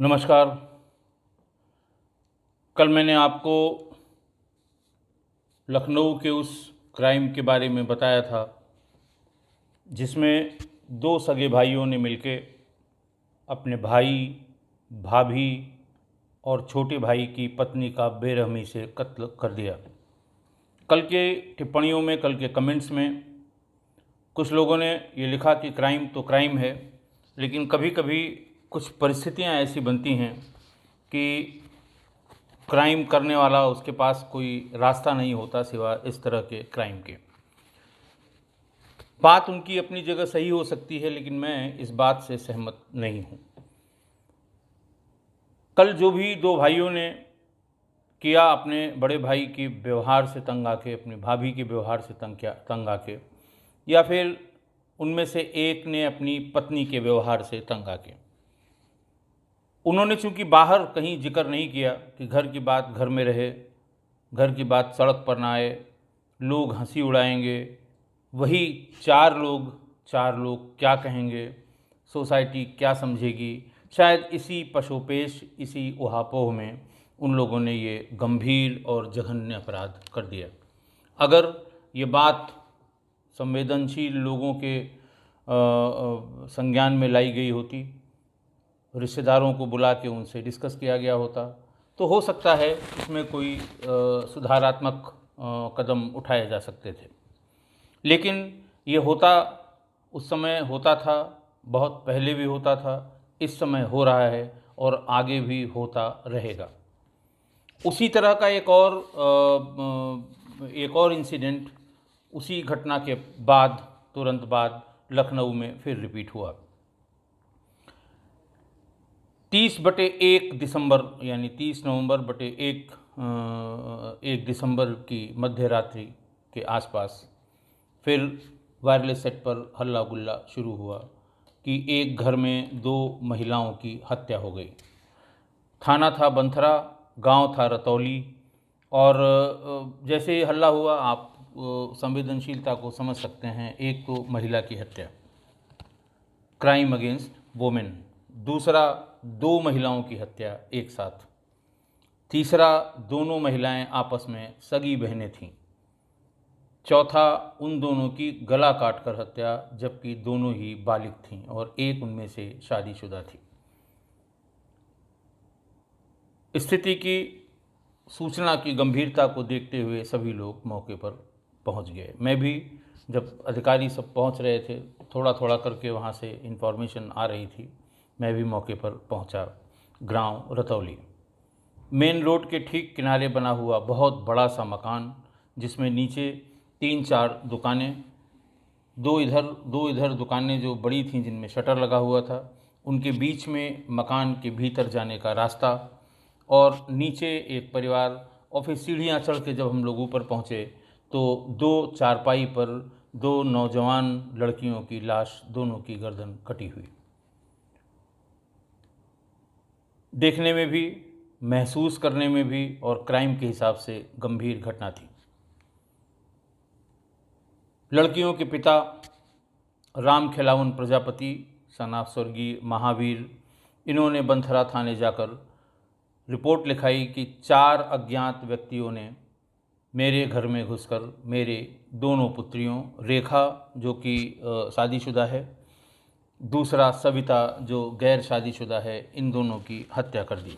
नमस्कार। कल मैंने आपको लखनऊ के उस क्राइम के बारे में बताया था जिसमें दो सगे भाइयों ने मिलके अपने भाई, भाभी और छोटे भाई की पत्नी का बेरहमी से कत्ल कर दिया। कल के टिप्पणियों में, कल के कमेंट्स में कुछ लोगों ने ये लिखा कि क्राइम तो क्राइम है, लेकिन कभी कभी कुछ परिस्थितियां ऐसी बनती हैं कि क्राइम करने वाला, उसके पास कोई रास्ता नहीं होता सिवा इस तरह के क्राइम के। बात उनकी अपनी जगह सही हो सकती है, लेकिन मैं इस बात से सहमत नहीं हूँ। कल जो भी दो भाइयों ने किया, अपने बड़े भाई के व्यवहार से तंग आके, अपनी भाभी के व्यवहार से तंग आके, या फिर उनमें से एक ने अपनी पत्नी के व्यवहार से तंग आके, उन्होंने चूंकि बाहर कहीं जिक्र नहीं किया कि घर की बात घर में रहे, घर की बात सड़क पर ना आए, लोग हंसी उड़ाएंगे, वही चार लोग क्या कहेंगे, सोसाइटी क्या समझेगी, शायद इसी पशोपेश, इसी उहापोह में उन लोगों ने ये गंभीर और जघन्य अपराध कर दिया। अगर ये बात संवेदनशील लोगों के संज्ञान में लाई गई होती, रिश्तेदारों को बुला के उनसे डिस्कस किया गया होता, तो हो सकता है इसमें कोई सुधारात्मक कदम उठाए जा सकते थे। लेकिन ये होता, उस समय होता था, बहुत पहले भी होता था, इस समय हो रहा है और आगे भी होता रहेगा। उसी तरह का एक और इंसिडेंट उसी घटना के बाद, तुरंत बाद लखनऊ में फिर रिपीट हुआ। 30/1 दिसंबर, यानी 30 नवंबर बटे 1 दिसंबर की मध्य रात्रि के आसपास फिर वायरलेस सेट पर हल्ला गुल्ला शुरू हुआ कि एक घर में दो महिलाओं की हत्या हो गई। थाना था बंथरा, गांव था रतौली, और जैसे ही हल्ला हुआ आप संवेदनशीलता को समझ सकते हैं। एक तो महिला की हत्या, क्राइम अगेंस्ट वोमेन। दूसरा, दो महिलाओं की हत्या एक साथ। तीसरा, दोनों महिलाएं आपस में सगी बहनें थीं। चौथा, उन दोनों की गला काटकर हत्या, जबकि दोनों ही बालिग थीं और एक उनमें से शादीशुदा थी। स्थिति की सूचना की गंभीरता को देखते हुए सभी लोग मौके पर पहुंच गए। मैं भी, जब अधिकारी सब पहुंच रहे थे, थोड़ा थोड़ा करके वहां से इन्फॉर्मेशन आ रही थी, मैं भी मौके पर पहुंचा। गांव रतौली, मेन रोड के ठीक किनारे बना हुआ बहुत बड़ा सा मकान, जिसमें नीचे 3-4 दुकानें, दो इधर दुकानें जो बड़ी थीं, जिनमें शटर लगा हुआ था, उनके बीच में मकान के भीतर जाने का रास्ता, और नीचे एक परिवार। और फिर सीढ़ियाँ चढ़ के जब हम लोग ऊपर पहुँचे तो 2 चारपाई पर 2 नौजवान लड़कियों की लाश, दोनों की गर्दन कटी हुई। देखने में भी, महसूस करने में भी और क्राइम के हिसाब से गंभीर घटना थी। लड़कियों के पिता राम खिलावन प्रजापति, सना स्वर्गीय महावीर, इन्होंने बंथरा थाने जाकर रिपोर्ट लिखाई कि 4 अज्ञात व्यक्तियों ने मेरे घर में घुसकर मेरे दोनों पुत्रियों, रेखा जो कि शादीशुदा है, दूसरा सविता जो गैर शादीशुदा है, इन दोनों की हत्या कर दी।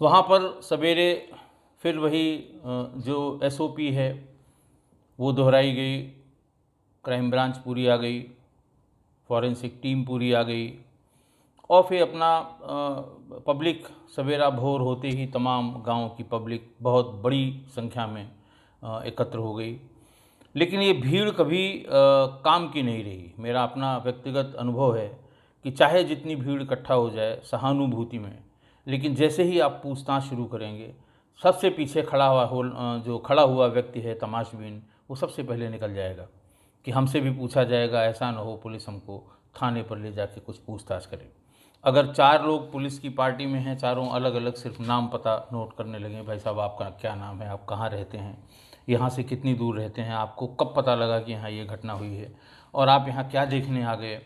वहाँ पर सवेरे फिर वही जो SOP है वो दोहराई गई। क्राइम ब्रांच पूरी आ गई, फॉरेंसिक टीम पूरी आ गई, और फिर अपना पब्लिक, सवेरा भोर होते ही तमाम गांव की पब्लिक बहुत बड़ी संख्या में एकत्र हो गई। लेकिन ये भीड़ कभी काम की नहीं रही। मेरा अपना व्यक्तिगत अनुभव है कि चाहे जितनी भीड़ इकट्ठा हो जाए सहानुभूति में, लेकिन जैसे ही आप पूछताछ शुरू करेंगे, सबसे पीछे जो खड़ा हुआ व्यक्ति है तमाशबीन, वो सबसे पहले निकल जाएगा कि हमसे भी पूछा जाएगा, ऐसा ना हो पुलिस हमको थाने पर ले जाके कुछ पूछताछ करे। अगर 4 लोग पुलिस की पार्टी में हैं, चारों अलग अलग सिर्फ नाम पता नोट करने लगे, भाई साहब आपका क्या नाम है, आप कहाँ रहते हैं, यहाँ से कितनी दूर रहते हैं, आपको कब पता लगा कि यहाँ ये घटना हुई है, और आप यहाँ क्या देखने आ गए,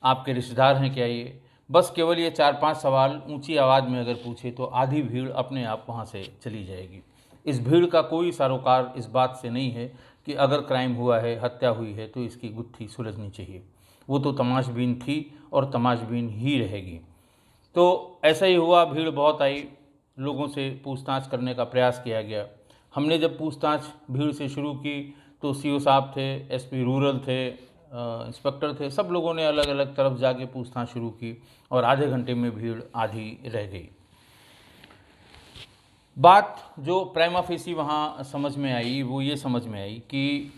आपके रिश्तेदार हैं क्या ये? बस केवल ये 4-5 सवाल ऊंची आवाज़ में अगर पूछे तो आधी भीड़ अपने आप वहाँ से चली जाएगी। इस भीड़ का कोई सरोकार इस बात से नहीं है कि अगर क्राइम हुआ है, हत्या हुई है तो इसकी गुत्थी सुलझनी चाहिए। वो तो तमाशबीन थी और तमाशबीन ही रहेगी। तो ऐसा ही हुआ, भीड़ बहुत आई, लोगों से पूछताछ करने का प्रयास किया गया। हमने जब पूछताछ भीड़ से शुरू की तो सीओ साहब थे, एसपी रूरल थे, इंस्पेक्टर थे, सब लोगों ने अलग अलग तरफ जाके पूछताछ शुरू की और आधे घंटे में भीड़ आधी रह गई। बात जो प्राइमा फेसी वहाँ समझ में आई वो ये समझ में आई कि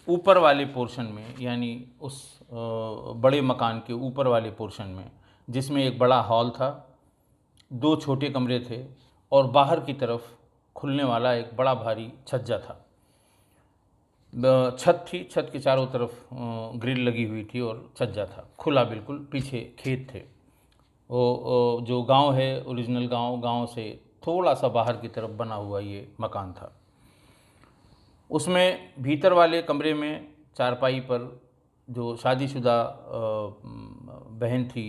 ऊपर वाले पोर्शन में, यानी उस बड़े मकान के ऊपर वाले पोर्शन में, जिसमें एक बड़ा हॉल था, 2 छोटे कमरे थे और बाहर की तरफ खुलने वाला एक बड़ा भारी छज्जा था। छत थी, छत के चारों तरफ ग्रिल लगी हुई थी और छज्जा था खुला, बिल्कुल पीछे खेत थे। वो जो गांव है, ओरिजिनल गांव से थोड़ा सा बाहर की तरफ बना हुआ ये मकान था। उसमें भीतर वाले कमरे में चारपाई पर जो शादीशुदा बहन थी,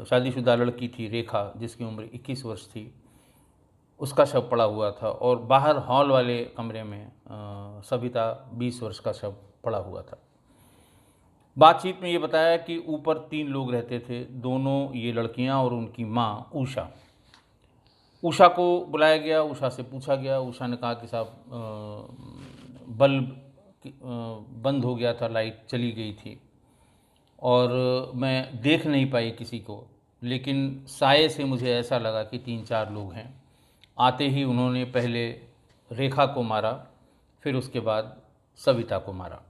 शादीशुदा लड़की थी रेखा, जिसकी उम्र 21 वर्ष थी, उसका शव पड़ा हुआ था। और बाहर हॉल वाले कमरे में सविता 20 वर्ष का शव पड़ा हुआ था। बातचीत में ये बताया कि ऊपर 3 लोग रहते थे, दोनों ये लड़कियां और उनकी माँ उषा। उषा को बुलाया गया, उषा से पूछा गया। उषा ने कहा कि साहब बल्ब बंद हो गया था, लाइट चली गई थी और मैं देख नहीं पाई किसी को, लेकिन साये से मुझे ऐसा लगा कि 3-4 लोग हैं। आते ही उन्होंने पहले रेखा को मारा, फिर उसके बाद सविता को मारा।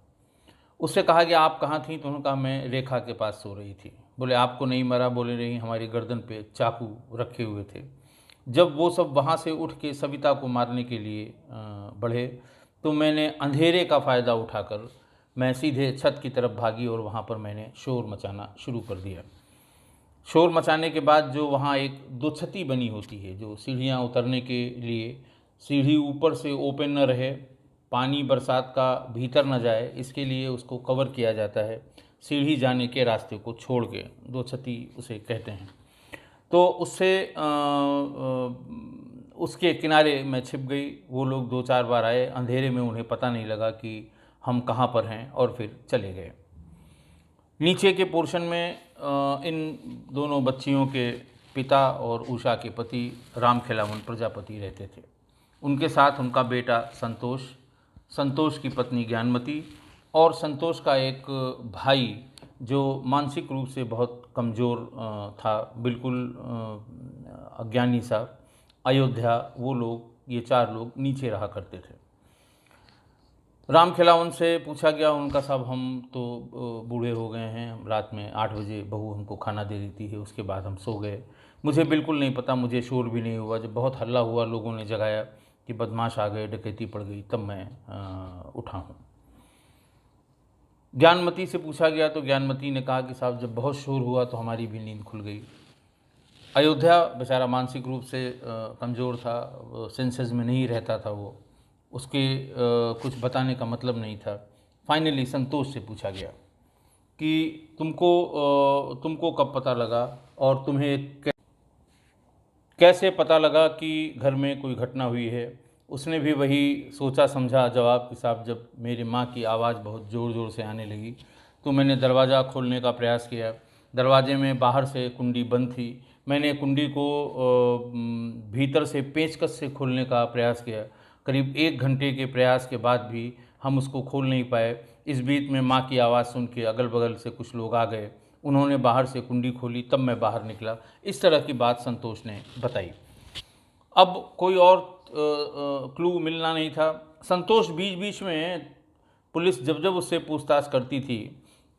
उससे कहा कि आप कहाँ थी? तो उन्होंने कहा मैं रेखा के पास सो रही थी। बोले आपको नहीं मारा? बोले नहीं, हमारी गर्दन पे चाकू रखे हुए थे। जब वो सब वहाँ से उठ के सविता को मारने के लिए बढ़े तो मैंने अंधेरे का फ़ायदा उठाकर मैं सीधे छत की तरफ भागी और वहाँ पर मैंने शोर मचाना शुरू कर दिया। शोर मचाने के बाद जो वहाँ एक 2 छती बनी होती है, जो सीढ़ियाँ उतरने के लिए, सीढ़ी ऊपर से ओपन न रहे, पानी बरसात का भीतर न जाए, इसके लिए उसको कवर किया जाता है, सीढ़ी जाने के रास्ते को छोड़ के, 2 छती उसे कहते हैं। तो उससे उसके किनारे मैं छिप गई। वो लोग 2-4 बार आए, अंधेरे में उन्हें पता नहीं लगा कि हम कहाँ पर हैं और फिर चले गए। नीचे के पोर्शन में इन दोनों बच्चियों के पिता और उषा के पति रामखेलावन प्रजापति रहते थे। उनके साथ उनका बेटा संतोष, संतोष की पत्नी ज्ञानमती और संतोष का एक भाई जो मानसिक रूप से बहुत कमज़ोर था, बिल्कुल अज्ञानी सा, अयोध्या, वो लोग, ये 4 लोग नीचे रहा करते थे। रामखेलावन से पूछा गया, उनका साहब हम तो बूढ़े हो गए हैं, रात में 8 बजे बहू हमको खाना दे देती है, उसके बाद हम सो गए, मुझे बिल्कुल नहीं पता, मुझे शोर भी नहीं हुआ। जब बहुत हल्ला हुआ, लोगों ने जगाया कि बदमाश आ गए, डकैती पड़ गई, तब मैं उठा हूँ। ज्ञानमती से पूछा गया तो ज्ञानमती ने कहा कि साहब जब बहुत शोर हुआ तो हमारी भी नींद खुल गई। अयोध्या बेचारा मानसिक रूप से कमज़ोर था, सेंसेस में नहीं रहता था, वो उसके कुछ बताने का मतलब नहीं था। फाइनली संतोष से पूछा गया कि तुमको कब पता लगा और तुम्हें कैसे पता लगा कि घर में कोई घटना हुई है? उसने भी वही सोचा समझा जवाब कि साहब जब मेरी माँ की आवाज़ बहुत ज़ोर ज़ोर से आने लगी तो मैंने दरवाज़ा खोलने का प्रयास किया। दरवाजे में बाहर से कुंडी बंद थी, मैंने कुंडी को भीतर से पेचकस से खोलने का प्रयास किया। करीब 1 घंटे के प्रयास के बाद भी हम उसको खोल नहीं पाए। इस बीच में माँ की आवाज़ सुन के अगल बगल से कुछ लोग आ गए, उन्होंने बाहर से कुंडी खोली, तब मैं बाहर निकला। इस तरह की बात संतोष ने बताई। अब कोई और क्लू मिलना नहीं था। संतोष बीच बीच में पुलिस जब जब उससे पूछताछ करती थी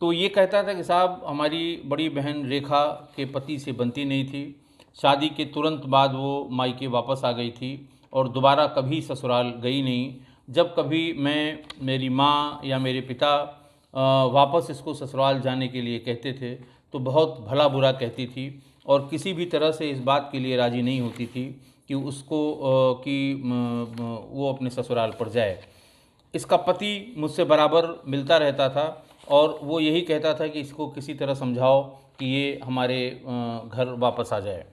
तो ये कहता था कि साहब हमारी बड़ी बहन रेखा के पति से बनती नहीं थी, शादी के तुरंत बाद वो मायके वापस आ गई थी और दोबारा कभी ससुराल गई नहीं। जब कभी मैं, मेरी माँ या मेरे पिता वापस इसको ससुराल जाने के लिए कहते थे तो बहुत भला बुरा कहती थी और किसी भी तरह से इस बात के लिए राज़ी नहीं होती थी कि उसको वो अपने ससुराल पर जाए। इसका पति मुझसे बराबर मिलता रहता था और वो यही कहता था कि इसको किसी तरह समझाओ कि ये हमारे घर वापस आ जाए।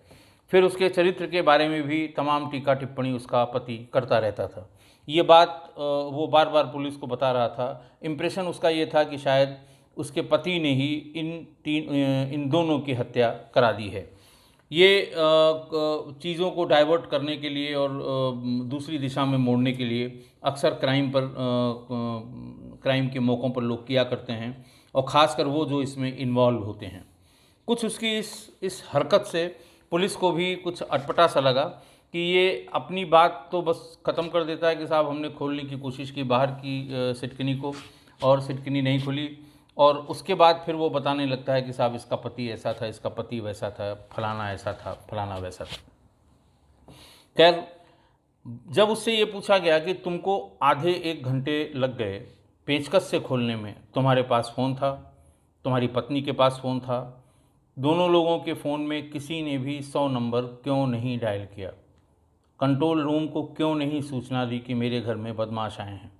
फिर उसके चरित्र के बारे में भी तमाम टीका टिप्पणी उसका पति करता रहता था। ये बात वो बार बार पुलिस को बता रहा था। इम्प्रेशन उसका ये था कि शायद उसके पति ने ही इन दोनों की हत्या करा दी है। ये चीज़ों को डाइवर्ट करने के लिए और दूसरी दिशा में मोड़ने के लिए अक्सर क्राइम के मौक़ों पर लोग किया करते हैं, और ख़ासकर वो जो इसमें इन्वॉल्व होते हैं। कुछ उसकी इस हरकत से पुलिस को भी कुछ अटपटा सा लगा कि ये अपनी बात तो बस ख़त्म कर देता है कि साहब हमने खोलने की कोशिश की बाहर की सिटकनी को, और सिटकनी नहीं खुली, और उसके बाद फिर वो बताने लगता है कि साहब इसका पति ऐसा था, इसका पति वैसा था, फलाना ऐसा था, फलाना वैसा था। खैर, जब उससे ये पूछा गया कि तुमको आधे 1 घंटे लग गए पेचकस से खोलने में, तुम्हारे पास फ़ोन था, तुम्हारी पत्नी के पास फ़ोन था, दोनों लोगों के फ़ोन में किसी ने भी 100 नंबर क्यों नहीं डायल किया? कंट्रोल रूम को क्यों नहीं सूचना दी कि मेरे घर में बदमाश आए हैं?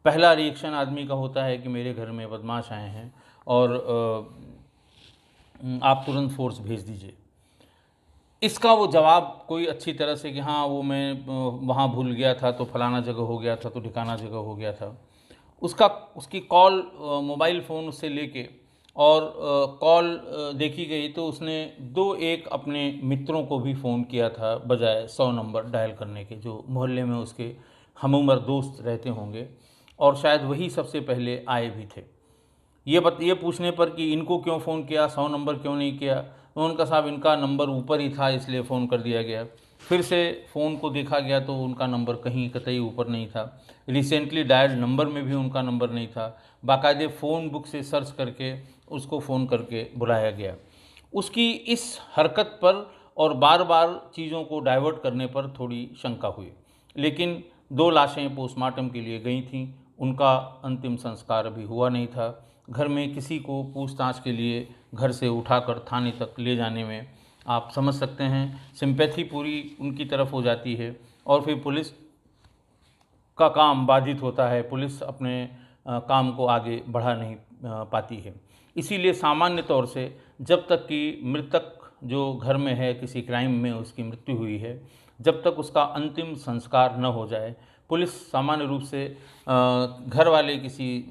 पहला रिएक्शन आदमी का होता है कि मेरे घर में बदमाश आए हैं और आप तुरंत फोर्स भेज दीजिए। इसका वो जवाब कोई अच्छी तरह से कि हाँ वो मैं वहाँ भूल गया था तो फलाना जगह हो गया था तो ठिकाना जगह हो गया था, उसकी कॉल मोबाइल फ़ोन उससे लेके और कॉल देखी गई तो उसने 2-1 अपने मित्रों को भी फ़ोन किया था बजाय 100 नंबर डायल करने के, जो मोहल्ले में उसके हमउम्र दोस्त रहते होंगे, और शायद वही सबसे पहले आए भी थे। ये पूछने पर कि इनको क्यों फ़ोन किया, 100 नंबर क्यों नहीं किया, तो उनका साहब इनका नंबर ऊपर ही था इसलिए फ़ोन कर दिया गया। फिर से फ़ोन को देखा गया तो उनका नंबर कहीं कतई ऊपर नहीं था। रिसेंटली डायल्ड नंबर में भी उनका नंबर नहीं था। बाकायदे फ़ोन बुक से सर्च करके उसको फ़ोन करके बुलाया गया। उसकी इस हरकत पर और बार बार चीज़ों को डाइवर्ट करने पर थोड़ी शंका हुई, लेकिन 2 लाशें पोस्टमार्टम के लिए गई थीं। उनका अंतिम संस्कार अभी हुआ नहीं था। घर में किसी को पूछताछ के लिए घर से उठाकर थाने तक ले जाने में आप समझ सकते हैं सिंपैथी पूरी उनकी तरफ हो जाती है, और फिर पुलिस का काम बाधित होता है। पुलिस अपने काम को आगे बढ़ा नहीं पाती है। इसीलिए सामान्य तौर से जब तक कि मृतक जो घर में है, किसी क्राइम में उसकी मृत्यु हुई है, जब तक उसका अंतिम संस्कार न हो जाए, पुलिस सामान्य रूप से घर वाले किसी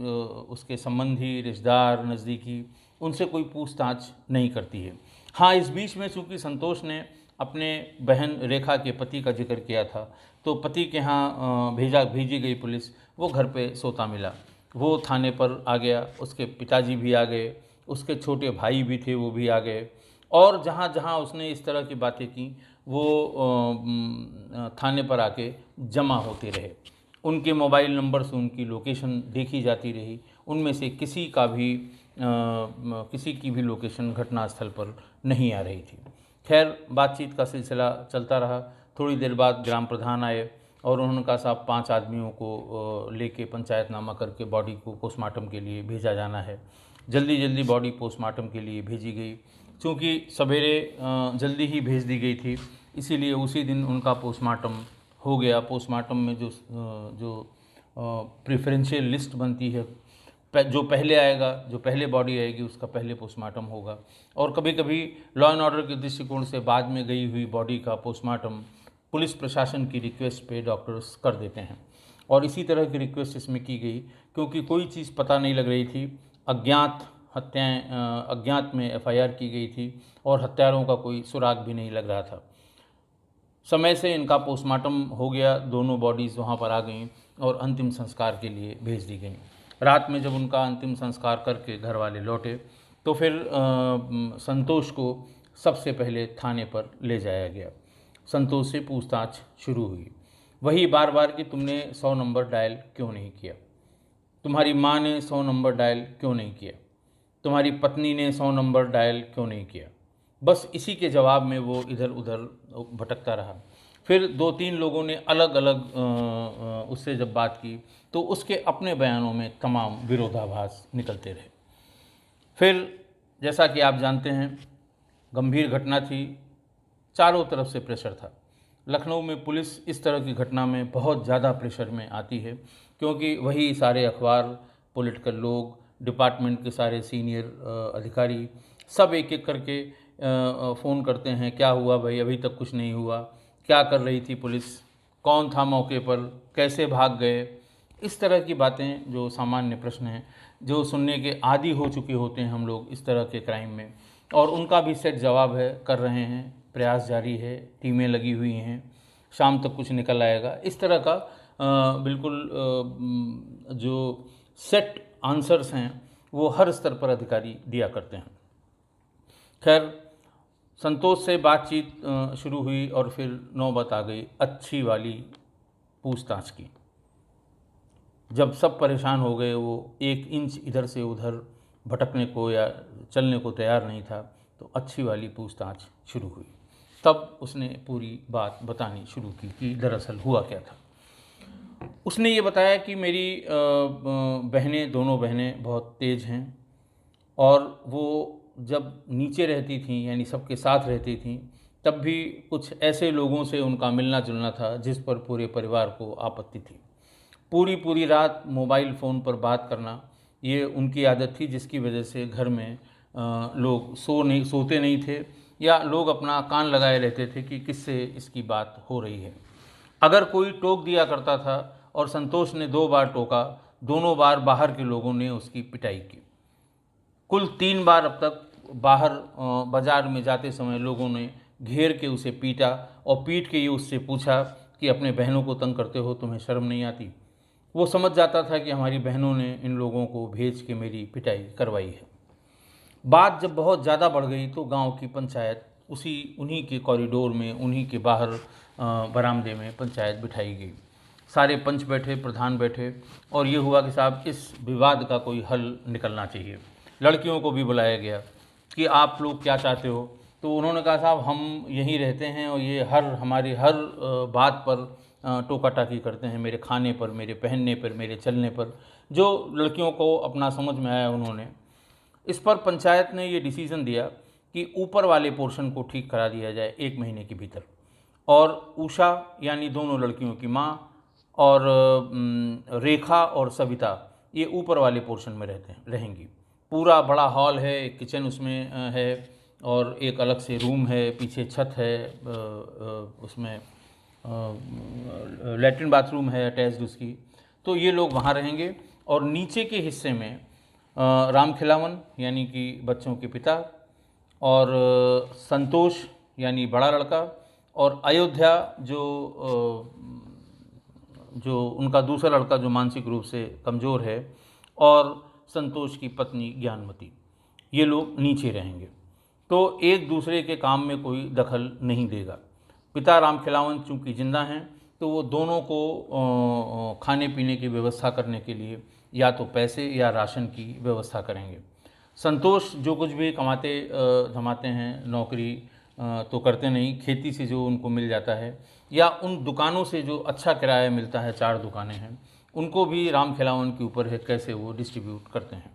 उसके संबंधी, रिश्तेदार, नज़दीकी, उनसे कोई पूछताछ नहीं करती है। हाँ, इस बीच में चूँकि संतोष ने अपने बहन रेखा के पति का जिक्र किया था, तो पति के यहाँ भेजी गई पुलिस वो घर पे सोता मिला। वो थाने पर आ गया, उसके पिताजी भी आ गए, उसके छोटे भाई भी थे वो भी आ गए, और जहाँ जहाँ उसने इस तरह की बातें की वो थाने पर आके जमा होते रहे। उनके मोबाइल नंबर से उनकी लोकेशन देखी जाती रही। उनमें से किसी की भी लोकेशन घटनास्थल पर नहीं आ रही थी। खैर, बातचीत का सिलसिला चलता रहा। थोड़ी देर बाद ग्राम प्रधान आए और उन्होंने कहा साहब 5 आदमियों को लेके पंचायतनामा करके बॉडी को पोस्टमार्टम के लिए भेजा जाना है। जल्दी जल्दी बॉडी पोस्टमार्टम के लिए भेजी गई। चूँकि सवेरे जल्दी ही भेज दी गई थी, इसीलिए उसी दिन उनका पोस्टमार्टम हो गया। पोस्टमार्टम में जो प्रेफरेंशियल लिस्ट बनती है, जो पहले आएगा, जो पहले बॉडी आएगी उसका पहले पोस्टमार्टम होगा। और कभी कभी लॉ एंड ऑर्डर के दृष्टिकोण से बाद में गई हुई बॉडी का पोस्टमार्टम पुलिस प्रशासन की रिक्वेस्ट पे डॉक्टर्स कर देते हैं, और इसी तरह की रिक्वेस्ट इसमें की गई क्योंकि कोई चीज़ पता नहीं लग रही थी। अज्ञात में एफआईआर की गई थी और हत्यारों का कोई सुराग भी नहीं लग रहा था। समय से इनका पोस्टमार्टम हो गया, दोनों बॉडीज़ वहाँ पर आ गईं और अंतिम संस्कार के लिए भेज दी गईं। रात में जब उनका अंतिम संस्कार करके घर वाले लौटे तो फिर संतोष को सबसे पहले थाने पर ले जाया गया। संतोष से पूछताछ शुरू हुई। वही बार बार कि तुमने 100 नंबर डायल क्यों नहीं किया, तुम्हारी माँ ने 100 नंबर डायल क्यों नहीं किया, तुम्हारी पत्नी ने 100 नंबर डायल क्यों नहीं किया। बस इसी के जवाब में वो इधर उधर भटकता रहा। फिर 2-3 लोगों ने अलग अलग उससे जब बात की तो उसके अपने बयानों में तमाम विरोधाभास निकलते रहे। फिर जैसा कि आप जानते हैं गंभीर घटना थी, चारों तरफ से प्रेशर था। लखनऊ में पुलिस इस तरह की घटना में बहुत ज़्यादा प्रेशर में आती है क्योंकि वही सारे अखबार, पॉलिटिकल लोग, डिपार्टमेंट के सारे सीनियर अधिकारी सब एक एक करके फ़ोन करते हैं, क्या हुआ भाई, अभी तक कुछ नहीं हुआ, क्या कर रही थी पुलिस, कौन था मौके पर, कैसे भाग गए। इस तरह की बातें, जो सामान्य प्रश्न हैं, जो सुनने के आदी हो चुके होते हैं हम लोग इस तरह के क्राइम में, और उनका भी सेट जवाब है, कर रहे हैं, प्रयास जारी है, टीमें लगी हुई हैं, शाम तक कुछ निकल आएगा। इस तरह का बिल्कुल जो सेट आंसर्स हैं वो हर स्तर पर अधिकारी दिया करते हैं। खैर, संतोष से बातचीत शुरू हुई और फिर नौबत आ गई अच्छी वाली पूछताछ की। जब सब परेशान हो गए, वो 1 इंच इधर से उधर भटकने को या चलने को तैयार नहीं था, तो अच्छी वाली पूछताछ शुरू हुई। तब उसने पूरी बात बतानी शुरू की कि दरअसल हुआ क्या था। उसने ये बताया कि मेरी बहनें, दोनों बहनें बहुत तेज़ हैं, और वो जब नीचे रहती थीं, यानी सबके साथ रहती थीं, तब भी कुछ ऐसे लोगों से उनका मिलना जुलना था जिस पर पूरे परिवार को आपत्ति थी। पूरी रात मोबाइल फ़ोन पर बात करना, ये उनकी आदत थी, जिसकी वजह से घर में लोग सोते नहीं थे, या लोग अपना कान लगाए रहते थे कि किससे इसकी बात हो रही है। अगर कोई टोक दिया करता था, और संतोष ने 2 बार टोका, दोनों बार बाहर के लोगों ने उसकी पिटाई की। कुल 3 बार अब तक बाहर बाज़ार में जाते समय लोगों ने घेर के उसे पीटा, और पीट के ये उससे पूछा कि अपने बहनों को तंग करते हो, तुम्हें शर्म नहीं आती। वो समझ जाता था कि हमारी बहनों ने इन लोगों को भेज के मेरी पिटाई करवाई है। बात जब बहुत ज़्यादा बढ़ गई तो गांव की पंचायत उन्हीं के कॉरिडोर में, उन्हीं के बाहर बरामदे में पंचायत बिठाई गई। सारे पंच बैठे, प्रधान बैठे, और ये हुआ कि साहब इस विवाद का कोई हल निकलना चाहिए। लड़कियों को भी बुलाया गया कि आप लोग क्या चाहते हो। तो उन्होंने कहा साहब हम यहीं रहते हैं, और ये हमारी हर बात पर टोका टाकी करते हैं, मेरे खाने पर, मेरे पहनने पर, मेरे चलने पर। जो लड़कियों को अपना समझ में आया उन्होंने। इस पर पंचायत ने ये डिसीज़न दिया कि ऊपर वाले पोर्शन को ठीक करा दिया जाए 1 महीने के भीतर, और उषा यानी दोनों लड़कियों की माँ, और रेखा और सविता, ये ऊपर वाले पोर्शन में रहेंगी। पूरा बड़ा हॉल है, एक किचन उसमें है, और एक अलग से रूम है, पीछे छत है, उसमें लैट्रिन बाथरूम है अटैच्ड उसकी। तो ये लोग वहाँ रहेंगे, और नीचे के हिस्से में राम खिलावन यानी कि बच्चों के पिता, और संतोष यानी बड़ा लड़का, और अयोध्या जो उनका दूसरा लड़का जो मानसिक रूप से कमज़ोर है, और संतोष की पत्नी ज्ञानमती, ये लोग नीचे रहेंगे। तो एक दूसरे के काम में कोई दखल नहीं देगा। पिता राम खिलावन चूँकि जिंदा हैं, तो वो दोनों को खाने पीने की व्यवस्था करने के लिए या तो पैसे या राशन की व्यवस्था करेंगे। संतोष जो कुछ भी कमाते धमाते हैं, नौकरी तो करते नहीं, खेती से जो उनको मिल जाता है, या उन दुकानों से जो अच्छा किराया मिलता है, 4 दुकानें हैं, उनको भी राम खिलावन के ऊपर है कैसे वो डिस्ट्रीब्यूट करते हैं।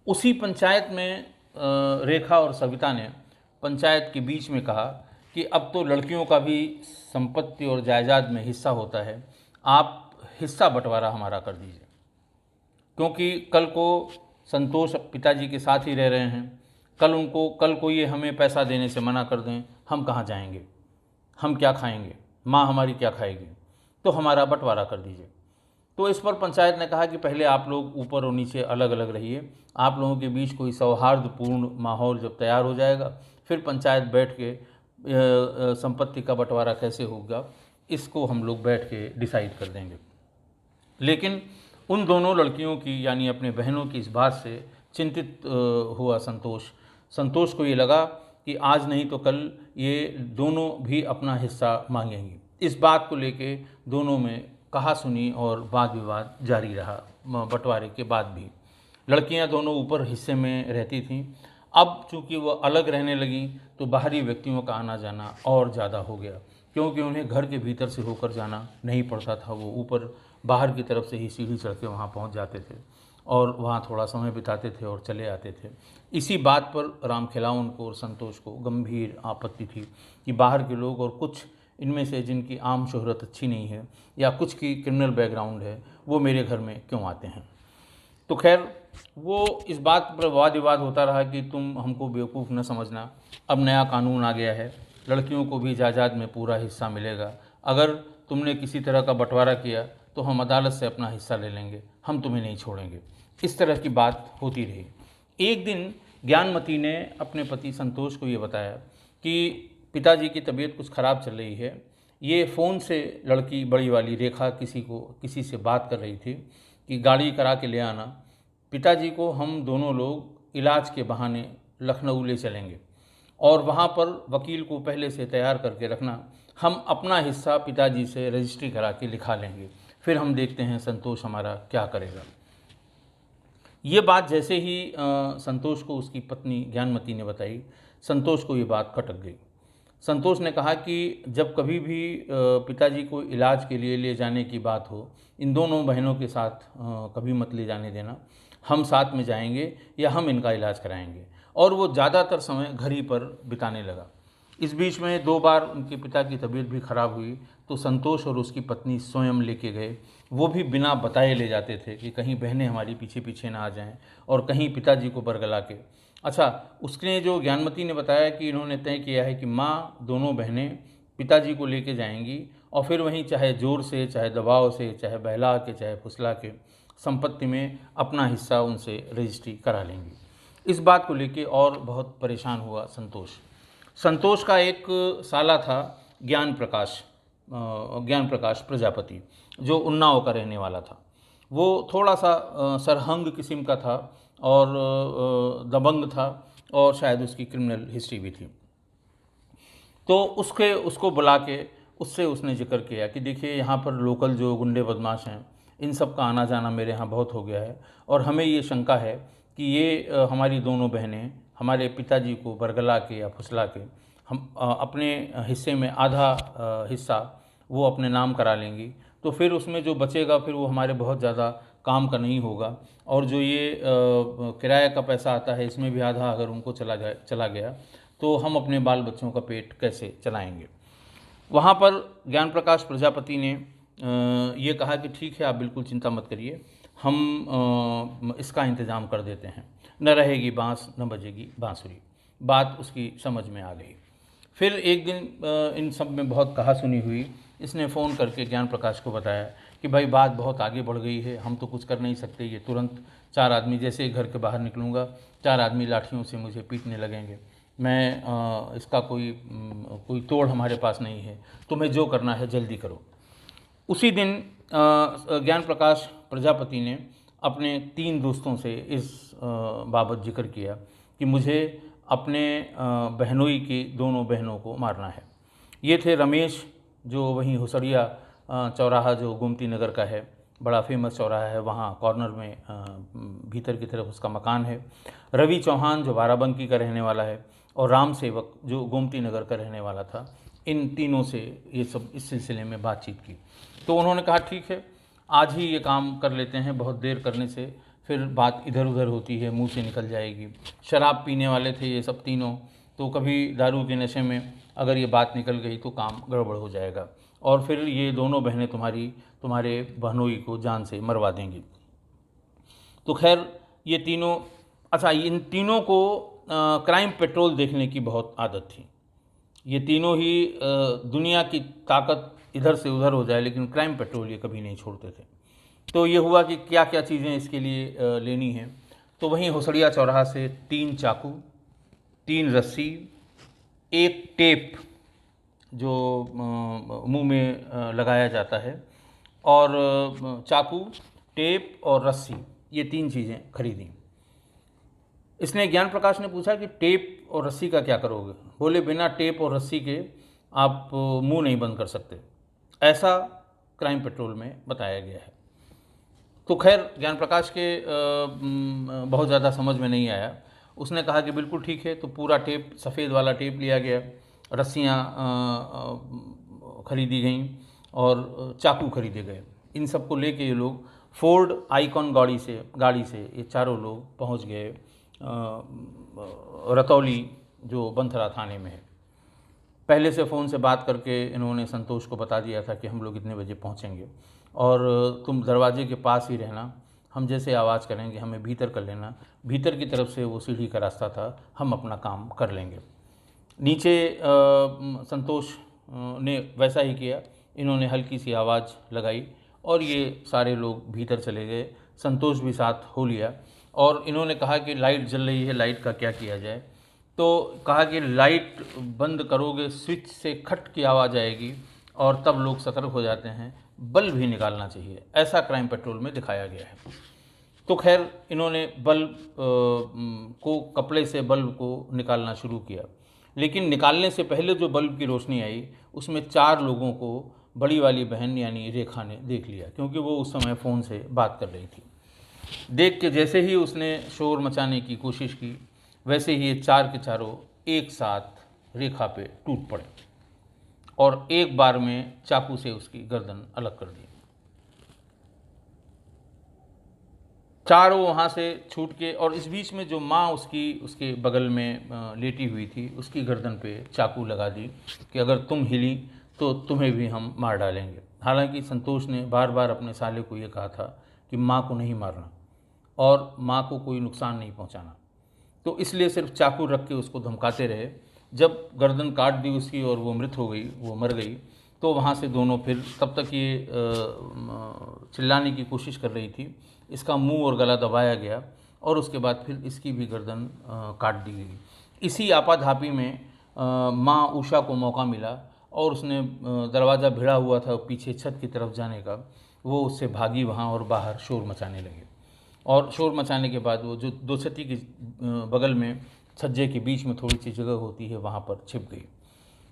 उसी पंचायत में रेखा और सविता ने पंचायत के बीच में कहा कि अब तो लड़कियों का भी संपत्ति और जायदाद में हिस्सा होता है, आप हिस्सा बंटवारा हमारा कर दीजिए, क्योंकि कल को संतोष पिताजी के साथ ही रह रहे हैं, कल को ये हमें पैसा देने से मना कर दें, हम कहाँ जाएंगे, हम क्या खाएंगे, माँ हमारी क्या खाएगी, तो हमारा बंटवारा कर दीजिए। तो इस पर पंचायत ने कहा कि पहले आप लोग ऊपर और नीचे अलग अलग रहिए, आप लोगों के बीच कोई सौहार्दपूर्ण माहौल जब तैयार हो जाएगा, फिर पंचायत बैठ के संपत्ति का बंटवारा कैसे होगा, इसको हम लोग बैठ के डिसाइड कर देंगे। लेकिन उन दोनों लड़कियों की, यानी अपने बहनों की इस बात से चिंतित हुआ संतोष को ये लगा कि आज नहीं तो कल ये दोनों भी अपना हिस्सा मांगेंगी। इस बात को लेके दोनों में कहा सुनी और वाद विवाद जारी रहा। बंटवारे के बाद भी लड़कियां दोनों ऊपर हिस्से में रहती थीं। अब चूँकि वो अलग रहने लगी तो बाहरी व्यक्तियों का आना जाना और ज़्यादा हो गया, क्योंकि उन्हें घर के भीतर से होकर जाना नहीं पड़ता था। वो ऊपर बाहर की तरफ से ही सीढ़ी चढ़ के वहाँ पहुँच जाते थे और वहाँ थोड़ा समय बिताते थे और चले आते थे। इसी बात पर राम खिलावन को और संतोष को गंभीर आपत्ति थी कि बाहर के लोग, और कुछ इनमें से जिनकी आम शोहरत अच्छी नहीं है या कुछ की क्रिमिनल बैकग्राउंड है, वो मेरे घर में क्यों आते हैं। तो खैर वो इस बात पर वाद विवाद होता रहा कि तुम हमको बेवकूफ़ न समझना, अब नया कानून आ गया है, लड़कियों को भी जायदाद में पूरा हिस्सा मिलेगा, अगर तुमने किसी तरह का बंटवारा किया तो हम अदालत से अपना हिस्सा ले लेंगे, हम तुम्हें नहीं छोड़ेंगे। इस तरह की बात होती रही। एक दिन ज्ञानमती ने अपने पति संतोष को ये बताया कि पिताजी की तबीयत कुछ ख़राब चल रही है। ये फ़ोन से लड़की बड़ी वाली रेखा किसी से बात कर रही थी कि गाड़ी करा के ले आना, पिताजी को हम दोनों लोग इलाज के बहाने लखनऊ ले चलेंगे और वहाँ पर वकील को पहले से तैयार करके रखना, हम अपना हिस्सा पिताजी से रजिस्ट्री करा के लिखा लेंगे, फिर हम देखते हैं संतोष हमारा क्या करेगा। ये बात जैसे ही संतोष को उसकी पत्नी ज्ञानमती ने बताई, संतोष को ये बात खटक गई। संतोष ने कहा कि जब कभी भी पिताजी को इलाज के लिए ले जाने की बात हो, इन दोनों बहनों के साथ कभी मत ले जाने देना, हम साथ में जाएंगे या हम इनका इलाज कराएंगे। और वो ज़्यादातर समय घर ही पर बिताने लगा। इस बीच में 2 बार उनके पिता की तबीयत भी खराब हुई तो संतोष और उसकी पत्नी स्वयं लेके गए। वो भी बिना बताए ले जाते थे कि कहीं बहनें हमारी पीछे पीछे ना आ जाएं और कहीं पिताजी को बरगला के। अच्छा, उसने जो ज्ञानमती ने बताया कि इन्होंने तय किया है कि माँ दोनों बहनें पिताजी को लेके जाएंगी और फिर वहीं चाहे ज़ोर से, चाहे दबाव से, चाहे बहला के, चाहे फुसला के संपत्ति में अपना हिस्सा उनसे रजिस्ट्री करा लेंगी। इस बात को लेके और बहुत परेशान हुआ संतोष। संतोष का एक साला था ज्ञान प्रकाश प्रजापति, जो उन्नाव का रहने वाला था। वो थोड़ा सा सरहंग किस्म का था और दबंग था और शायद उसकी क्रिमिनल हिस्ट्री भी थी। तो उसको बुला के उससे उसने जिक्र किया कि देखिए यहाँ पर लोकल जो गुंडे बदमाश हैं, इन सब का आना जाना मेरे यहाँ बहुत हो गया है और हमें ये शंका है कि ये हमारी दोनों बहनें हमारे पिताजी को बरगला के या फुसला के हम अपने हिस्से में आधा हिस्सा वो अपने नाम करा लेंगी, तो फिर उसमें जो बचेगा फिर वो हमारे बहुत ज़्यादा काम का नहीं होगा। और जो ये किराए का पैसा आता है, इसमें भी आधा अगर उनको चला गया तो हम अपने बाल बच्चों का पेट कैसे चलाएंगे। वहाँ पर ज्ञान प्रकाश प्रजापति ने ये कहा कि ठीक है, आप बिल्कुल चिंता मत करिए, हम इसका इंतज़ाम कर देते हैं, न रहेगी बाँस न बजेगी बाँसुरी। बात उसकी समझ में आ गई। फिर एक दिन इन सब में बहुत कहा सुनी हुई, इसने फ़ोन करके ज्ञान प्रकाश को बताया कि भाई बात बहुत आगे बढ़ गई है, हम तो कुछ कर नहीं सकते, ये तुरंत 4 आदमी, जैसे ही घर के बाहर निकलूँगा 4 आदमी लाठियों से मुझे पीटने लगेंगे, मैं इसका कोई तोड़ हमारे पास नहीं है, तुम्हें जो करना है जल्दी करो। उसी दिन ज्ञान प्रकाश प्रजापति ने अपने 3 दोस्तों से इस बाबत जिक्र किया कि मुझे अपने बहनोई की दोनों बहनों को मारना है। ये थे रमेश, जो वहीं हुसड़िया चौराहा जो गोमती नगर का है, बड़ा फेमस चौराहा है, वहाँ कॉर्नर में भीतर की तरफ उसका मकान है। रवि चौहान जो बाराबंकी का रहने वाला है, और राम सेवक जो गोमती नगर का रहने वाला था। इन तीनों से ये सब इस सिलसिले में बातचीत की। तो उन्होंने कहा ठीक है, आज ही ये काम कर लेते हैं, बहुत देर करने से फिर बात इधर उधर होती है, मुंह से निकल जाएगी। शराब पीने वाले थे ये सब तीनों, तो कभी दारू के नशे में अगर ये बात निकल गई तो काम गड़बड़ हो जाएगा और फिर ये दोनों बहनें तुम्हारे बहनोई को जान से मरवा देंगी। तो खैर ये तीनों, अच्छा, इन तीनों को क्राइम पेट्रोल देखने की बहुत आदत थी। ये तीनों ही दुनिया की ताकत इधर से उधर हो जाए, लेकिन क्राइम पेट्रोल ये कभी नहीं छोड़ते थे। तो ये हुआ कि क्या क्या चीज़ें इसके लिए लेनी हैं। तो वहीं होसड़िया चौराहा से 3 चाकू, 3 रस्सी, 1 टेप जो मुंह में लगाया जाता है, और चाकू, टेप और रस्सी, ये 3 चीज़ें खरीदी। इसने ज्ञान प्रकाश ने पूछा कि टेप और रस्सी का क्या करोगे? बोले बिना टेप और रस्सी के आप मुंह नहीं बंद कर सकते, ऐसा क्राइम पेट्रोल में बताया गया है। तो खैर ज्ञान प्रकाश के बहुत ज़्यादा समझ में नहीं आया। उसने कहा कि बिल्कुल ठीक है। तो पूरा टेप, सफ़ेद वाला टेप लिया गया, रस्सियाँ खरीदी गईं और चाकू खरीदे गए। इन सब को लेके ये लोग फोर्ड आइकॉन गाड़ी से ये चारों लोग पहुंच गए रतौली, जो बंथरा थाने में है। पहले से फ़ोन से बात करके इन्होंने संतोष को बता दिया था कि हम लोग इतने बजे पहुंचेंगे और तुम दरवाजे के पास ही रहना, हम जैसे आवाज़ करेंगे हमें भीतर कर लेना। भीतर की तरफ से वो सीढ़ी का रास्ता था, हम अपना काम कर लेंगे। नीचे संतोष ने वैसा ही किया। इन्होंने हल्की सी आवाज़ लगाई और ये सारे लोग भीतर चले गए। संतोष भी साथ हो लिया और इन्होंने कहा कि लाइट जल रही है, लाइट का क्या किया जाए। तो कहा कि लाइट बंद करोगे, स्विच से खट की आवाज़ आएगी और तब लोग सतर्क हो जाते हैं। बल्ब भी निकालना चाहिए, ऐसा क्राइम पेट्रोल में दिखाया गया है। तो खैर इन्होंने बल्ब को, कपड़े से बल्ब को निकालना शुरू किया, लेकिन निकालने से पहले जो बल्ब की रोशनी आई उसमें 4 लोगों को बड़ी वाली बहन यानी रेखा ने देख लिया, क्योंकि वो उस समय फ़ोन से बात कर रही थी। देख के जैसे ही उसने शोर मचाने की कोशिश की, वैसे ही ये 4 के चारों एक साथ रेखा पे टूट पड़े और एक बार में चाकू से उसकी गर्दन अलग कर दी। चारों वहाँ से छूट के, और इस बीच में जो माँ उसके बगल में लेटी हुई थी, उसकी गर्दन पे चाकू लगा दी कि अगर तुम हिली तो तुम्हें भी हम मार डालेंगे। हालांकि संतोष ने बार बार अपने साले को ये कहा था कि माँ को नहीं मारना और माँ को कोई नुकसान नहीं पहुँचाना, तो इसलिए सिर्फ चाकू रख के उसको धमकाते रहे। जब गर्दन काट दी उसकी और वो मृत हो गई, वो मर गई, तो वहाँ से दोनों फिर, तब तक ये चिल्लाने की कोशिश कर रही थी, इसका मुंह और गला दबाया गया और उसके बाद फिर इसकी भी गर्दन काट दी गई। इसी आपाधापी में माँ उषा को मौका मिला और उसने दरवाज़ा भिड़ा हुआ था पीछे छत की तरफ जाने का, वो उससे भागी वहाँ और बाहर शोर मचाने लगे। और शोर मचाने के बाद वो जो 2 छती के बगल में छज्जे के बीच में थोड़ी सी जगह होती है, वहाँ पर छिप गई।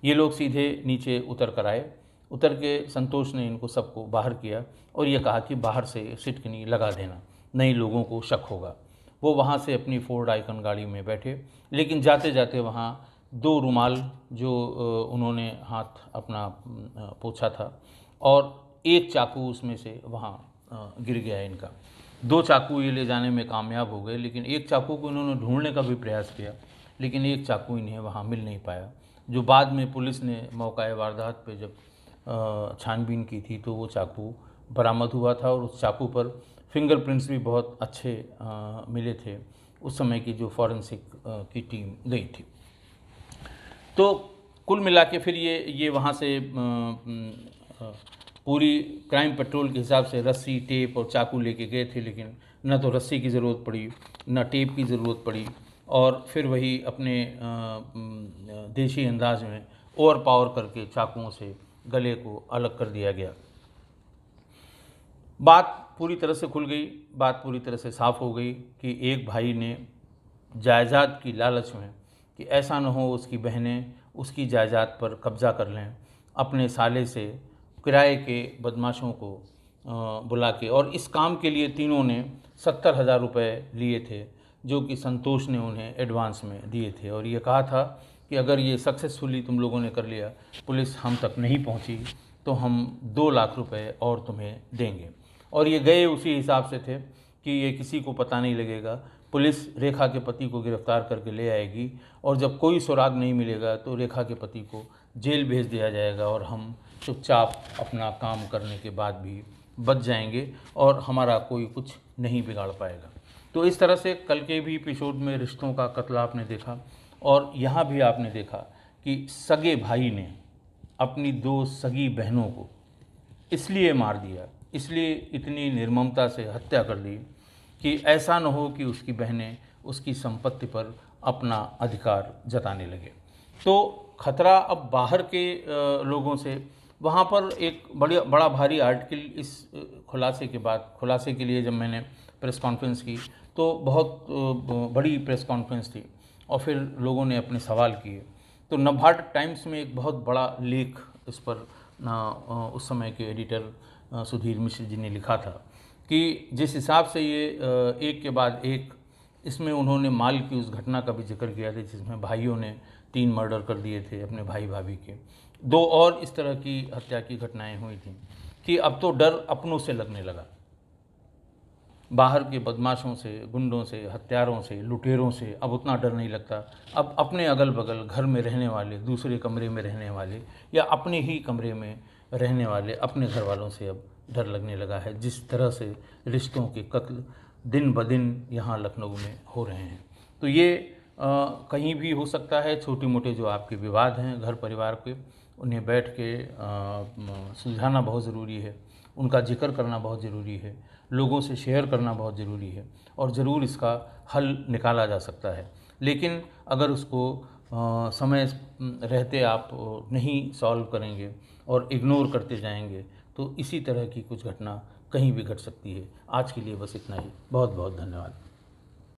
ये लोग सीधे नीचे उतर कर आए। उतर के संतोष ने इनको सबको बाहर किया और ये कहा कि बाहर से सिटकनी लगा देना, नए लोगों को शक होगा। वो वहाँ से अपनी फोर्ड आइकन गाड़ी में बैठे, लेकिन जाते जाते वहाँ 2 रुमाल जो उन्होंने हाथ अपना पोंछा था और एक चाकू उसमें से वहाँ गिर गया इनका। 2 चाकू ये ले जाने में कामयाब हो गए, लेकिन एक चाकू को इन्होंने ढूंढने का भी प्रयास किया, लेकिन एक चाकू इन्हें वहाँ मिल नहीं पाया। जो बाद में पुलिस ने मौका वारदात पे जब छानबीन की थी तो वो चाकू बरामद हुआ था और उस चाकू पर फिंगरप्रिंट्स भी बहुत अच्छे मिले थे। उस समय की जो फॉरेंसिक की टीम गई थी। तो कुल मिला के फिर ये वहाँ से पूरी क्राइम पेट्रोल के हिसाब से रस्सी, टेप और चाकू लेके गए थे, लेकिन न तो रस्सी की ज़रूरत पड़ी, न टेप की ज़रूरत पड़ी, और फिर वही अपने देशी अंदाज में ओवर पावर करके चाकुओं से गले को अलग कर दिया गया। बात पूरी तरह से खुल गई, बात पूरी तरह से साफ़ हो गई कि एक भाई ने जायदाद की लालच में, कि ऐसा न हो उसकी बहनें उसकी जायदाद पर कब्ज़ा कर लें, अपने साले से किराए के बदमाशों को बुला के, और इस काम के लिए तीनों ने 70,000 रुपये लिए थे, जो कि संतोष ने उन्हें एडवांस में दिए थे, और ये कहा था कि अगर ये सक्सेसफुली तुम लोगों ने कर लिया, पुलिस हम तक नहीं पहुंची, तो हम 2 लाख रुपए और तुम्हें देंगे। और ये गए उसी हिसाब से थे कि ये किसी को पता नहीं लगेगा, पुलिस रेखा के पति को गिरफ्तार करके ले आएगी, और जब कोई सुराग नहीं मिलेगा तो रेखा के पति को जेल भेज दिया जाएगा और हम चुपचाप अपना काम करने के बाद भी बच जाएंगे और हमारा कोई कुछ नहीं बिगाड़ पाएगा। तो इस तरह से कल के भी एपिसोड में रिश्तों का कत्ल आपने देखा, और यहाँ भी आपने देखा कि सगे भाई ने अपनी 2 सगी बहनों को इसलिए मार दिया, इसलिए इतनी निर्ममता से हत्या कर दी कि ऐसा न हो कि उसकी बहनें उसकी संपत्ति पर अपना अधिकार जताने लगे। तो खतरा अब बाहर के लोगों से। वहाँ पर एक बड़ा भारी आर्टिकल इस खुलासे के बाद, खुलासे के लिए जब मैंने प्रेस कॉन्फ्रेंस की तो बहुत बड़ी प्रेस कॉन्फ्रेंस थी और फिर लोगों ने अपने सवाल किए। तो नवभारत टाइम्स में एक बहुत बड़ा लेख इस पर उस समय के एडिटर सुधीर मिश्र जी ने लिखा था कि जिस हिसाब से ये एक के बाद एक, इसमें उन्होंने माल की उस घटना का भी जिक्र किया था जिसमें भाइयों ने 3 मर्डर कर दिए थे अपने भाई भाभी के, 2 और इस तरह की हत्या की घटनाएं हुई थी, कि अब तो डर अपनों से लगने लगा, बाहर के बदमाशों से, गुंडों से, हत्यारों से, लुटेरों से अब उतना डर नहीं लगता। अब अपने अगल बगल घर में रहने वाले, दूसरे कमरे में रहने वाले या अपने ही कमरे में रहने वाले अपने घर वालों से अब डर लगने लगा है, जिस तरह से रिश्तों के कत्ल दिन ब दिन यहाँ लखनऊ में हो रहे हैं। तो ये कहीं भी हो सकता है। छोटे मोटे जो आपके विवाद हैं घर परिवार के, उन्हें बैठ के सुलझाना बहुत ज़रूरी है, उनका जिक्र करना बहुत ज़रूरी है, लोगों से शेयर करना बहुत ज़रूरी है, और ज़रूर इसका हल निकाला जा सकता है। लेकिन अगर उसको समय रहते आप नहीं सॉल्व करेंगे और इग्नोर करते जाएंगे तो इसी तरह की कुछ घटना कहीं भी घट सकती है। आज के लिए बस इतना ही। बहुत बहुत धन्यवाद।